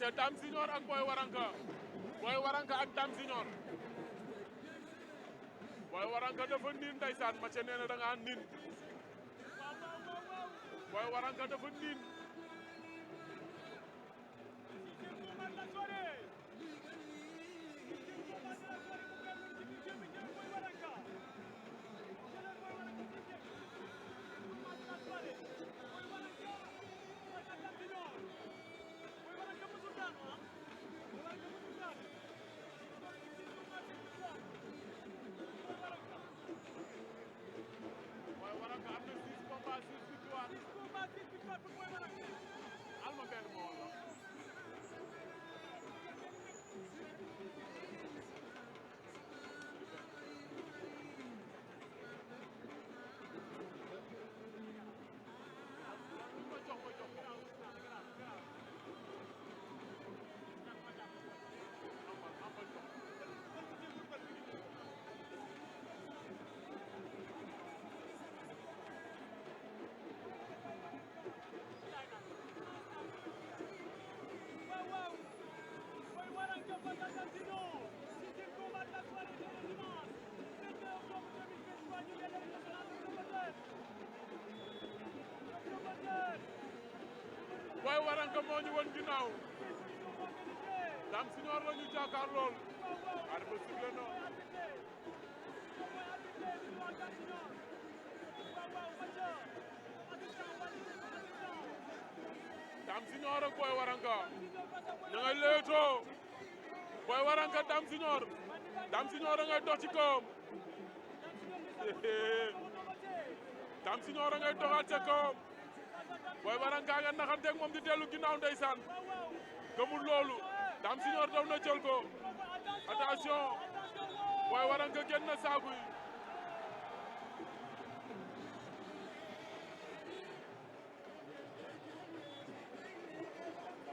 aca Dame Junior ak Boy Waranka ak Dame Junior Boy Waranka dafa niin ndeysaan Mathieu nee na da nga niin Boy Waranka dafa niin Boy Waranka am na 6 combats 6 victoires alma benn moo la Boy Waranka moo ñu woon ginnaaw Dame Junior la ñu jàkkaar lool arbitre sifflé na Dame Junior ak Boy Waranka ña ngay leetoo Boy Waranka Dame Junior a ngay dox ci kawam Dame Junior a ngay doxaat ca kawam Boy Waranka nga naxanteeg moom di dellu ginnaaw ndeysaan gëmul loolu Dame Junior daw na jël ko attention Boy Waranka génn na saaku yi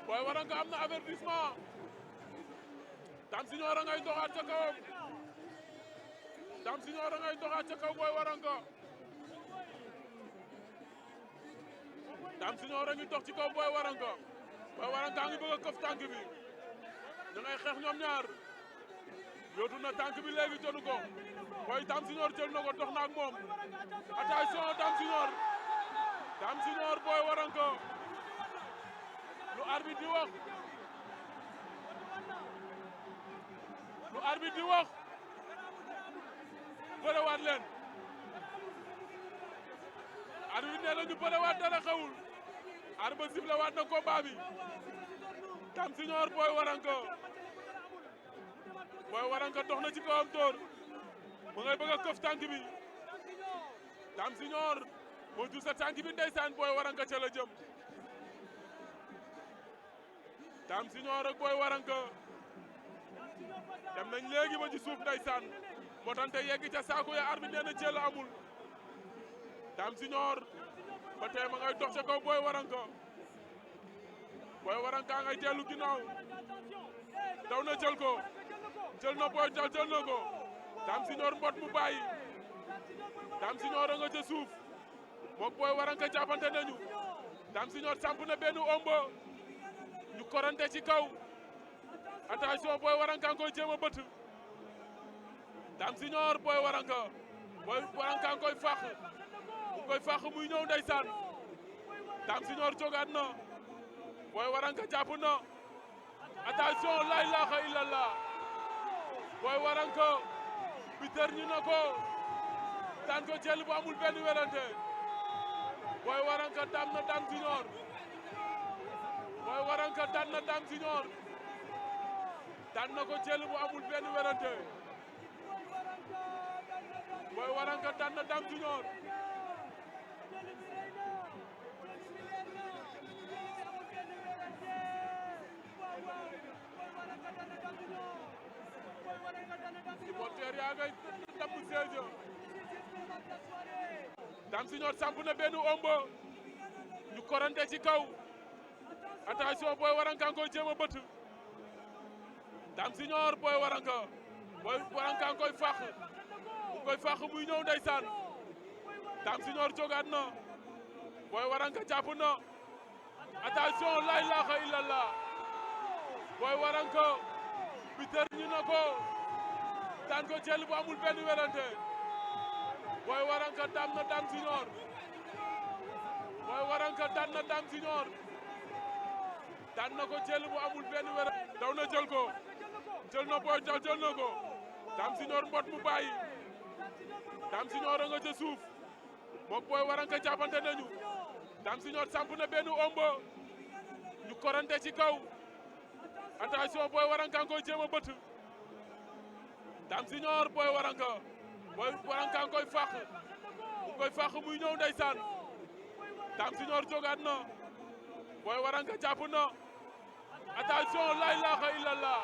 Boy Waranka am na avertissement Dame Junior a ngay doxaat ca kawam Dame Junior a ngay doxaat ca kaw Boy Waranka Dame Junior a ngi dox ci kaw Boy Waranka ngi bëgg a këf tànk bi da ngay xeex ñoom ñaar yóotu na tànk bi léegi jonu ko Boy Dame Junior jël na ko dox na ak moom attention Dame Junior Boy Waranka lu arbitre di wax bërewaat leen arbitre nee na ñu bërewaat dara xewul arbitre sifflé waat na combat bi Dame Junior Boy Waranka dox na ci kawam tóor mu ngay bëgg a këf tànk bi Dame Junior moo jur sa tànk bi ndeysaan Boy Waranka ca la jëm Dame Junior ak Boy Waranka dem nañ léegi ba ci suuf ndeysaan mbotante yegg ca saako ya arbitre nee na jël amul Dame Junior ba tey ma ngay dox ca kaw Boy Waranka ngay dellu ginnaaw daw na jël ko jël na Boy jël na ko Dame Junior mbot mu bàyyi Dame Junior a nga ca suuf mook Boy Waranka jàppante nañu Dame Junior samp na benn ombo ñu korante ci kaw attention Boy Waranka nga koy jéem a bëtt Dame Junior Boy Waranka nga koy fàq muy ñëw ndeysaan Dame Junior jógaat na Boy Waranka jàpp na attention la ilaha illallah Boy Waranka biter ñu na ko daan ko jël bu amul benn werante Boy Waranka daan na Dame Junior Boy Waranka daan na Dame Junior daan na ko jël bu amul benn werante Boy Waranka daan na Dame Junior supporter yaa ngay damm seejo Dame Junior samp na benn ombo ñu korante ci kaw attention Boy Waranka nga koy jéem a bëtt Dame Junior Boy Waranka nga koy fàq muy ñëw ndeysaan Dame Junior jógaat na Boy Waranka jàpp na attention la ilaha illallah Boy Waranka biter ñu na ko daan ko jël bu amul benn werante Boy Waranka daan na Dame Junior Boy Waranka daan na Dame Junior daan na ko jël bu amul benn werante daw na jël ko jël na Boy Diaw jël na ko Dame Junior mbot mu bàyyi Dame Junior a nga ca suuf moom Boy Waranka jàppante nañu Dame Junior samp na benn ombo ñu korante ci kaw attention Boy Waranka nga koy jéem a bëtt Dame Junior Boy Waranka nga koy fàq muy ñëw ndeysaan Dame Junior jógaat na Boy Waranka jàpp na attention la ilaha illallah